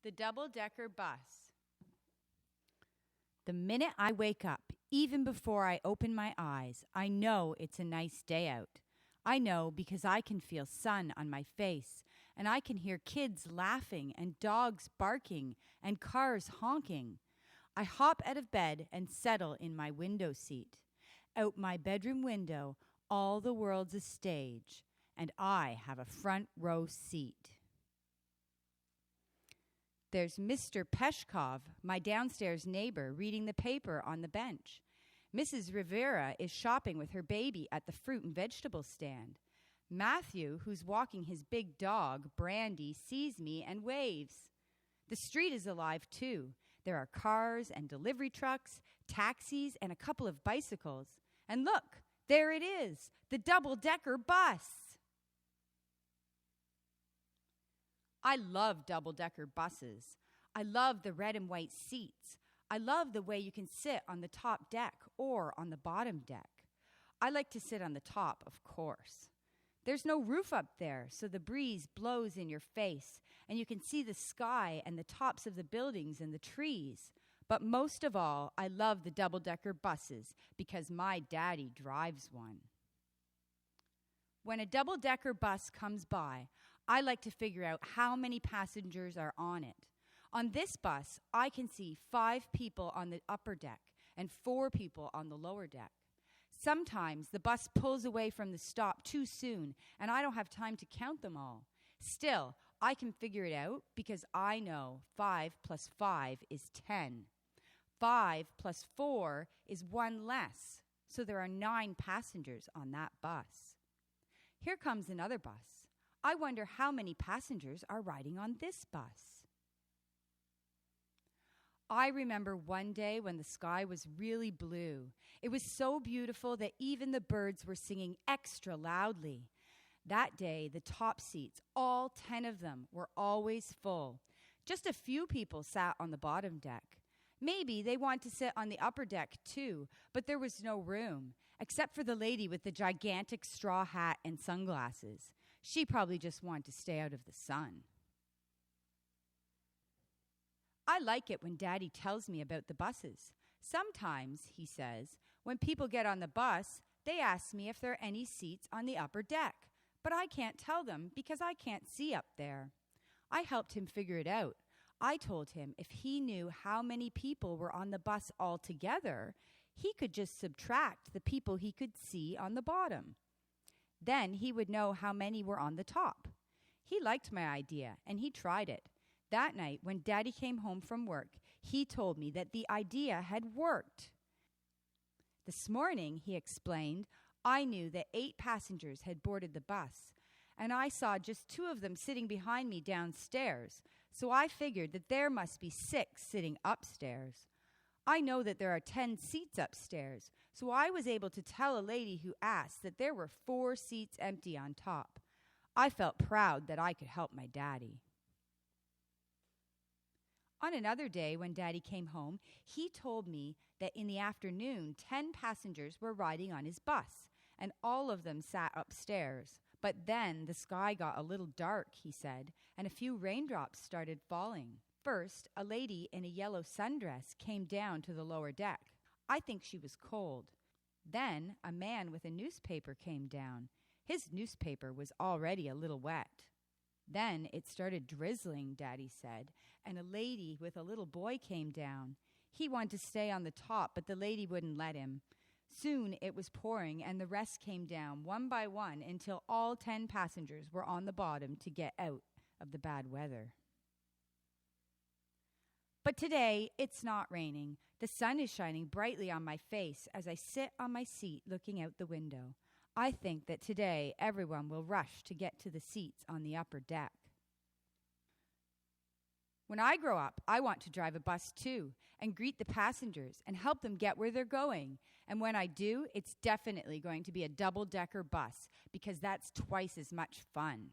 The double-decker bus. The minute I wake up, even before I open my eyes, I know it's a nice day out. I know because I can feel sun on my face, and I can hear kids laughing and dogs barking and cars honking. I hop out of bed and settle in my window seat. Out my bedroom window, all the world's a stage, and I have a front row seat. There's Mr. Peshkov, my downstairs neighbor, reading the paper on the bench. Mrs. Rivera is shopping with her baby at the fruit and vegetable stand. Matthew, who's walking his big dog, Brandy, sees me and waves. The street is alive, too. There are cars and delivery trucks, taxis, and a couple of bicycles. And look, there it is, the double-decker bus. I love double-decker buses. I love the red and white seats. I love the way you can sit on the top deck or on the bottom deck. I like to sit on the top, of course. There's no roof up there, so the breeze blows in your face, and you can see the sky and the tops of the buildings and the trees. But most of all, I love the double-decker buses because my daddy drives one. When a double-decker bus comes by, I like to figure out how many passengers are on it. On this bus, I can see 5 people on the upper deck and 4 people on the lower deck. Sometimes the bus pulls away from the stop too soon, and I don't have time to count them all. Still, I can figure it out because I know 5 plus 5 is 10. 5 plus 4 is 1 less, so there are 9 passengers on that bus. Here comes another bus. I wonder how many passengers are riding on this bus. I remember one day when the sky was really blue. It was so beautiful that even the birds were singing extra loudly. That day, the top seats, all 10 of them, were always full. Just a few people sat on the bottom deck. Maybe they want to sit on the upper deck too, but there was no room, except for the lady with the gigantic straw hat and sunglasses. She probably just wanted to stay out of the sun. I like it when Daddy tells me about the buses. Sometimes, he says, when people get on the bus, they ask me if there are any seats on the upper deck, but I can't tell them because I can't see up there. I helped him figure it out. I told him if he knew how many people were on the bus altogether, he could just subtract the people he could see on the bottom. Then he would know how many were on the top. He liked my idea, and he tried it. That night, when Daddy came home from work, he told me that the idea had worked. This morning, he explained, I knew that 8 passengers had boarded the bus, and I saw just 2 of them sitting behind me downstairs, so I figured that there must be 6 sitting upstairs. I know that there are 10 seats upstairs, so I was able to tell a lady who asked that there were 4 seats empty on top. I felt proud that I could help my daddy. On another day, when Daddy came home, he told me that in the afternoon, 10 passengers were riding on his bus, and all of them sat upstairs. But then the sky got a little dark, he said, and a few raindrops started falling. First, a lady in a yellow sundress came down to the lower deck. I think she was cold. Then a man with a newspaper came down. His newspaper was already a little wet. Then it started drizzling, Daddy said, and a lady with a little boy came down. He wanted to stay on the top, but the lady wouldn't let him. Soon it was pouring, and the rest came down one by one until all 10 passengers were on the bottom to get out of the bad weather. But today, it's not raining. The sun is shining brightly on my face as I sit on my seat looking out the window. I think that today everyone will rush to get to the seats on the upper deck. When I grow up, I want to drive a bus too and greet the passengers and help them get where they're going. And when I do, it's definitely going to be a double-decker bus because that's twice as much fun.